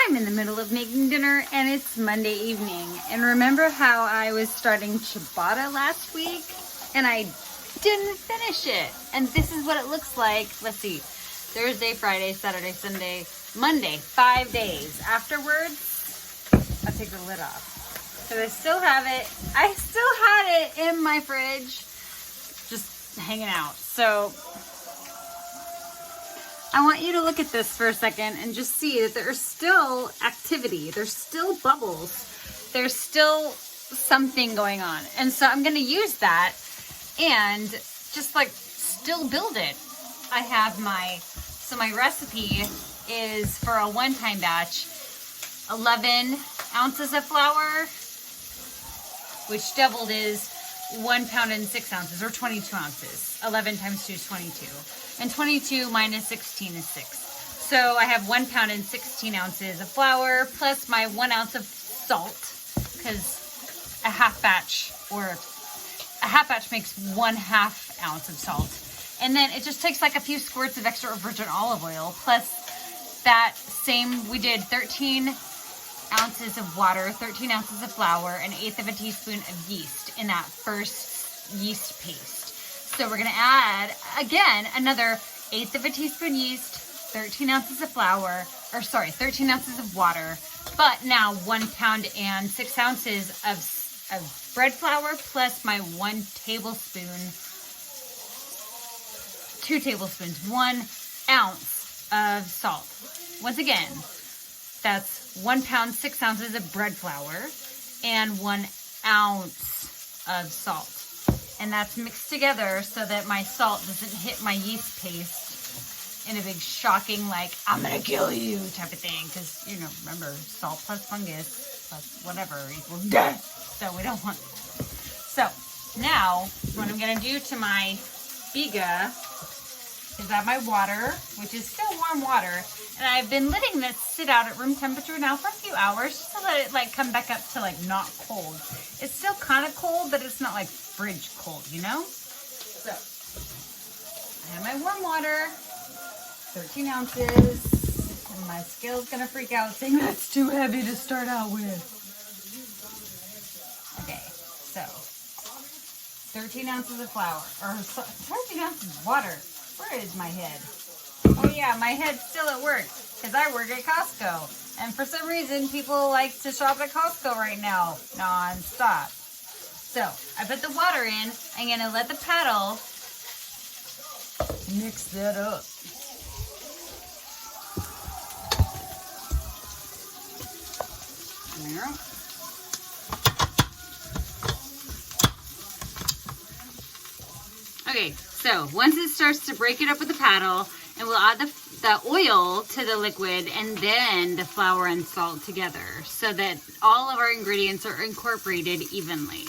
I'm in the middle of making dinner and it's Monday evening. And remember how I was starting ciabatta last week and I didn't finish it? And this is what it looks like. Let's see. Thursday, Friday, Saturday, Sunday, Monday, 5 days. Afterwards, I'll take the lid off. So I still have it. I still had it in my fridge, just hanging out. So I want you to look at this for a second and just see that there's still activity. There's still bubbles. There's still something going on. And so I'm going to use that and just like still build it. I have so my recipe is for a one-time batch, 11 ounces of flour, which doubled is 1 pound and 6 ounces, or 22 ounces. 11 times 2 is 22. And 22 minus 16 is 6. So I have 1 pound and 16 ounces of flour, plus my 1 ounce of salt, because a half batch makes 1/2 ounce of salt. And then it just takes like a few squirts of extra virgin olive oil, plus that same, we did 13 ounces of water, 13 ounces of flour, an 1/8 of a teaspoon of yeast in that first yeast paste. So we're gonna add, again, another 1/8 of a teaspoon yeast, 13 ounces of flour, 13 ounces of water, but now 1 pound and 6 ounces of bread flour, plus my 2 tablespoons, 1 ounce of salt. Once again, that's 1 pound, 6 ounces of bread flour and 1 ounce of salt. And that's mixed together so that my salt doesn't hit my yeast paste in a big shocking, like, I'm gonna kill you type of thing. Because, you know, remember, salt plus fungus plus whatever equals death. So we don't want that. So now what I'm gonna do to my biga is add my water, which is still warm water. And I've been letting this sit out at room temperature now for a few hours just to let it like come back up to like not cold. It's still kind of cold, but it's not like fridge cold, you know? So I have my warm water, 13 ounces, and my scale's gonna freak out saying that's too heavy to start out with. Okay, so 13 ounces of flour, or 13 ounces of water. Where is my head? Oh yeah, my head's still at work because I work at Costco. And for some reason, people like to shop at Costco right now, non-stop. So I put the water in. I'm gonna let the paddle mix that up. There. Okay, so once it starts to break it up with the paddle, and we'll add the oil to the liquid and then the flour and salt together so that all of our ingredients are incorporated evenly.